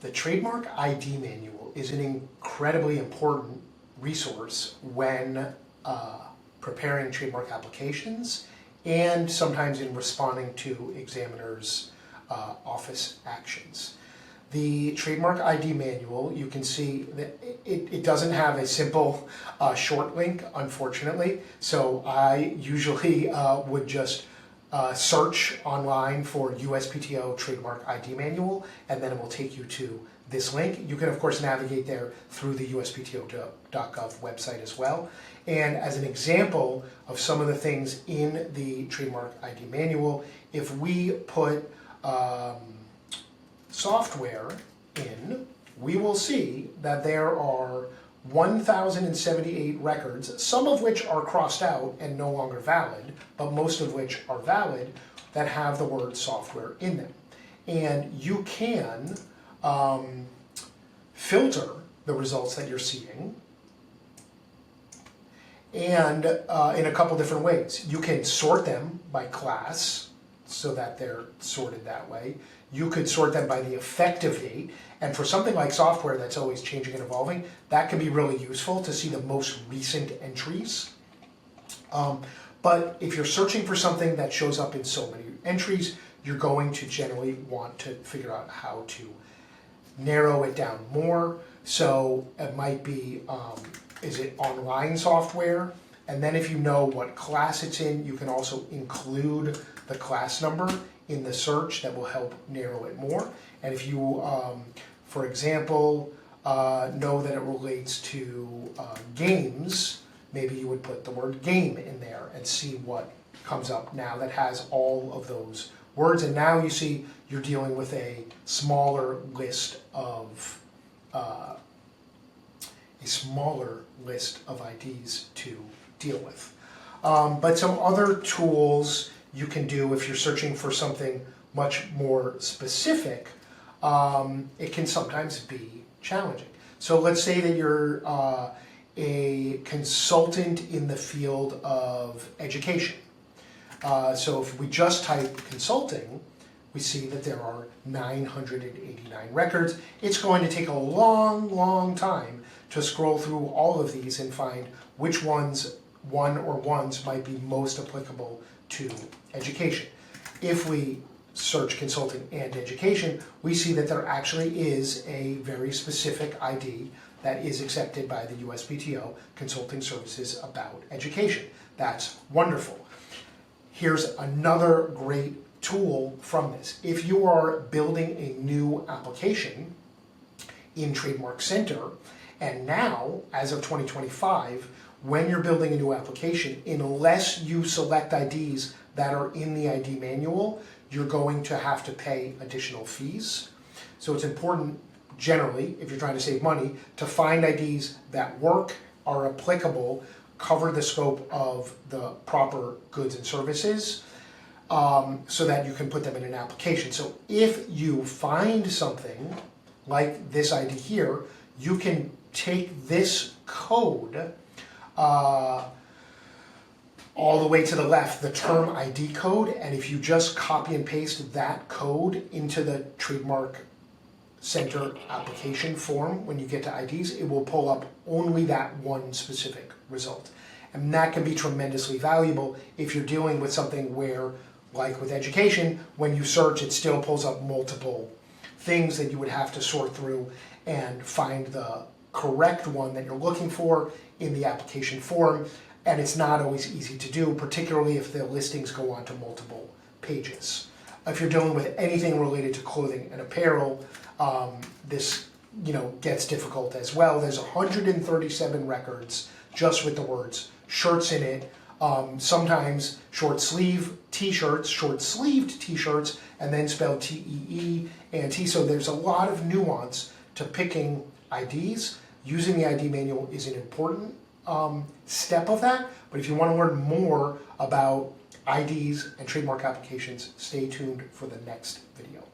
The Trademark ID Manual is an incredibly important resource when preparing trademark applications and sometimes in responding to examiners' office actions. The Trademark ID Manual, you can see that it doesn't have a simple short link, unfortunately, so I usually would just search online for USPTO Trademark ID Manual, and then it will take you to this link. You can, of course, navigate there through the USPTO.gov website as well. And as an example of some of the things in the Trademark ID Manual, if we put software in, we will see that there are 1,078 records, some of which are crossed out and no longer valid, but most of which are valid, that have the word software in them. And you can filter the results that you're seeing and in a couple different ways. You can sort them by class so that they're sorted that way. You could sort them by the effective date, and for something like software that's always changing and evolving, that can be really useful to see the most recent entries. But if you're searching for something that shows up in so many entries, you're going to generally want to figure out how to narrow it down more. So it might be, is it online software? And then if you know what class it's in, you can also include the class number in the search. That will help narrow it more. And if you, for example, know that it relates to games, maybe you would put the word game in there and see what comes up now that has all of those words. And now you see you're dealing with a smaller list of IDs to deal with. But some other tools you can do if you're searching for something much more specific, it can sometimes be challenging. So let's say that you're a consultant in the field of education. So if we just type consulting, we see that there are 989 records. It's going to take a long time to scroll through all of these and find which ones might be most applicable to education. If we search consulting and education, we see that there actually is a very specific ID that is accepted by the USPTO, Consulting Services About Education. That's wonderful. Here's another great tool from this. If you are building a new application in Trademark Center, and now, as of 2025, when you're building a new application, unless you select IDs that are in the ID manual, you're going to have to pay additional fees. So it's important, generally, if you're trying to save money, to find IDs that work, are applicable, cover the scope of the proper goods and services, so that you can put them in an application. So if you find something like this ID here, you can take this code all the way to the left, the term ID code, and if you just copy and paste that code into the Trademark Center application form, when you get to IDs, it will pull up only that one specific result. And that can be tremendously valuable if you're dealing with something where, like with education, when you search, it still pulls up multiple things that you would have to sort through and find the correct one that you're looking for in the application form. And it's not always easy to do, particularly if the listings go on to multiple pages. If you're dealing with anything related to clothing and apparel, this gets difficult as well. There's 137 records just with the words shirts in it. Sometimes short sleeve t-shirts, short sleeved t-shirts, and then spelled T-E-E and T. So there's a lot of nuance to picking IDs. Using the ID manual is an important step of that, but if you want to learn more about IDs and trademark applications, stay tuned for the next video.